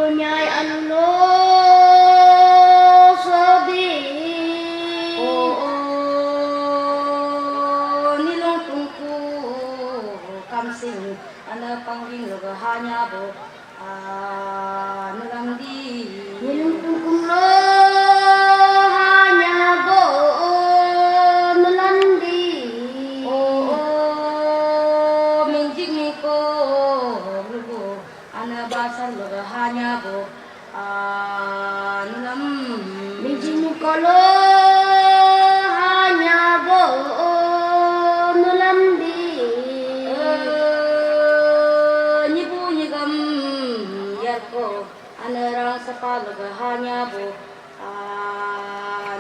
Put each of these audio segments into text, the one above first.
nyai anulo sodi nilong tungku kamsing ana pangging loga hanya bo nulamdi nilong tungkum lo hanya bo nulandi minjik niko lugo ana basar loga hanya bo nulam mijini kolo hanya bo nulandi nyibu nyigam yarko ana rasa paloga hanya bo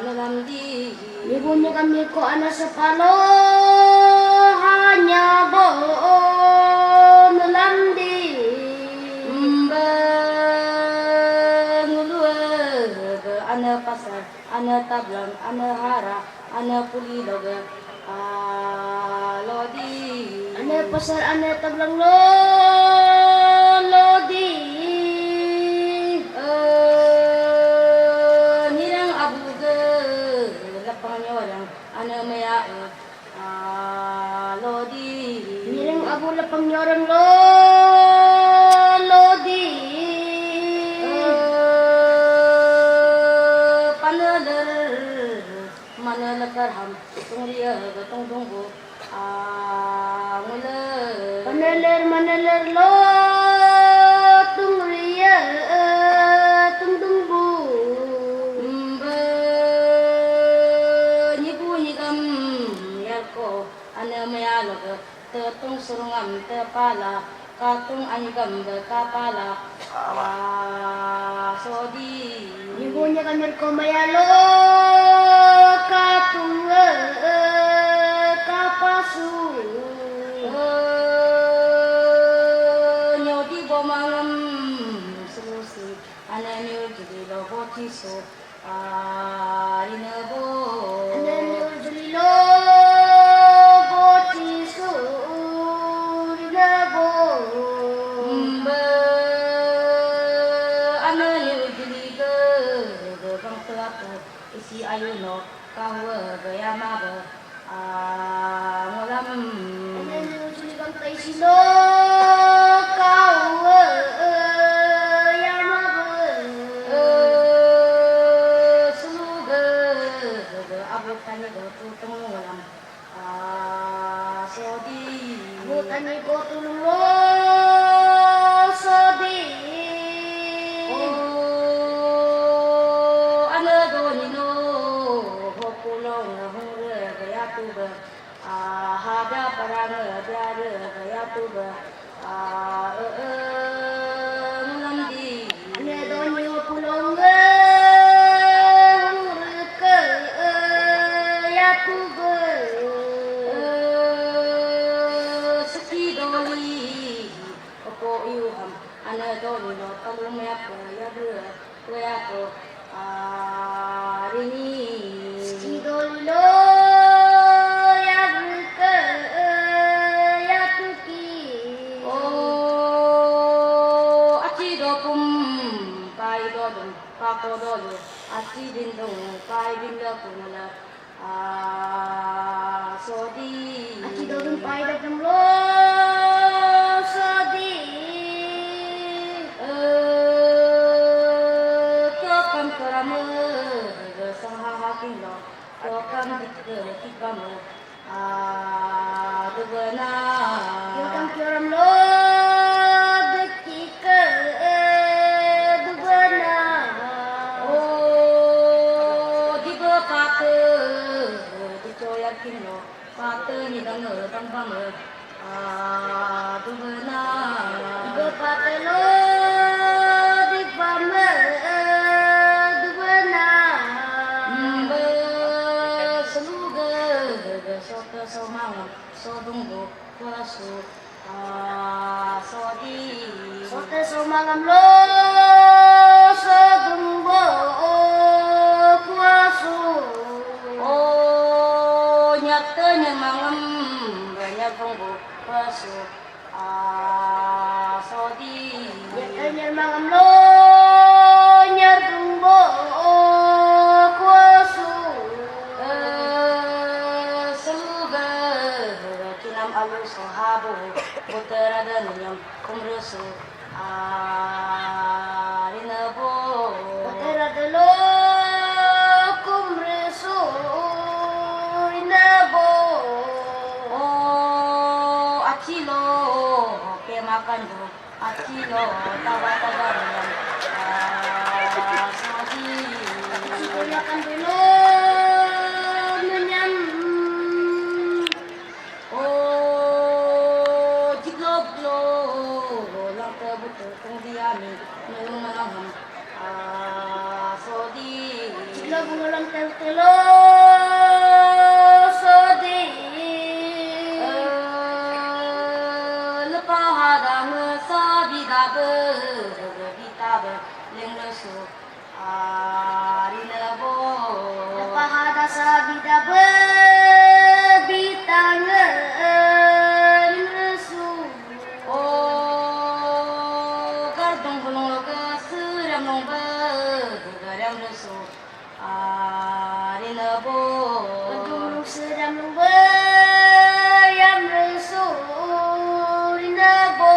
nulamdi ibunya kami ko anak sepalo hanya bo nulandi ana pasar, ana tablang, ana hara, ana puli loga, lodi. ane pasar ane tablang lo lodi Nirang abu ge, lapang nyorang, ana maya, lodi. nirang abu lapang nyorang lo lodi mana lekarham tungria gatong tunggu ngule maneler lo tungria tungtungbu mbe nyibu nyigam yarko ana mayalog tetung surungam tepala katung anyigam kapala sodi ibunya kami ko mayalo katunga kapasu nyodi bomangam selusi ananyo jadi logo tiso rinebo ananyo jadi lo botisu rinabo mbe ananyo jadi ge bang telapo isi ayuno kahwe gaya mabe ngolam ananyo jadi bang taisilo kau seluge abutannya go tutong ngolam sodi Butani ko tulungo sodi ano do nino hokulong hungre gaya tuba hada parang biare gaya tuba ngulamdi ane donyo pulonga hurke ya tuga sekidoli opo iuham ana doli no talung ya ko rini idolo ya hurke ya tuki aci dopum pai dodum pako dodu aci dindung pai dinda kunala sodi aci dodun pai datam lo sodi Kyokan karamu sanghahakin lo kyokan dikikamu dugana Yotam kyoram lo dekika dugana diba pate dicoyakin lo pate ni dang tambang dugana Bapate lo dipame dugana mbe seluge soto somang sodunggo kuasu sodi sote somangam lo sodungbo kuasu nyatanya mangam banyak bonggo kuasu sodi Nyatanya mangam lo kumruso habo Putera danyam kumruso arinabo Putera dalo kumreso inabo. Oh achilo ke makan do achilo tawa-tawa danyam saji Silakan dulu menyam. Oh jiglo lang tebutu kung diami nung manaham sodi Jika mengulang telo sodi. lepas hadang sabidabe bitabe lenglesu arinabo Pahada sabida bebitangan resu. oh gardung gulung ke seram nong be garam lesu arinabo Gedung sedang membayam resu rinabo.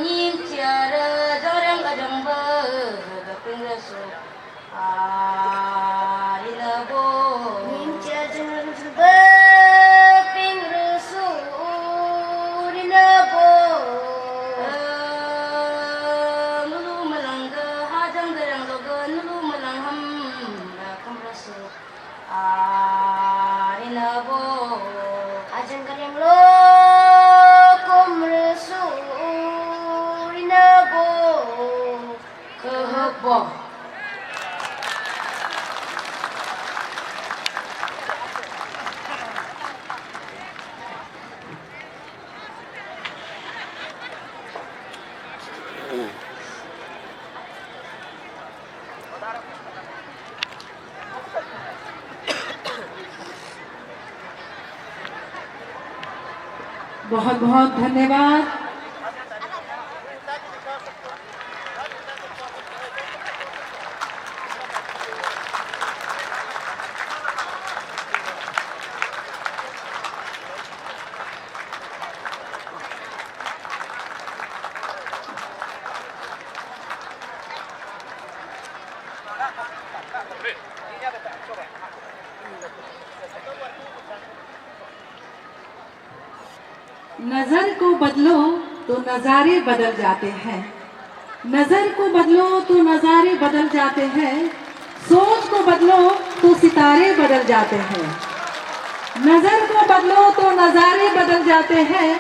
nyim tiara jarang kadang bergaping resu arinabo Ninja jangan sebeping resu rinabo. nulu melangga hajang derang loga nulu melangham bakam resu arinabo Ajang kalian lo kum resu rinabo. kehebo बहुत बहुत धन्यवाद। नजर को बदलो तो नजारे बदल जाते हैं, नजर को बदलो तो नजारे बदल जाते हैं, सोच को बदलो तो सितारे बदल जाते हैं। नजर को बदलो तो नजारे बदल जाते हैं,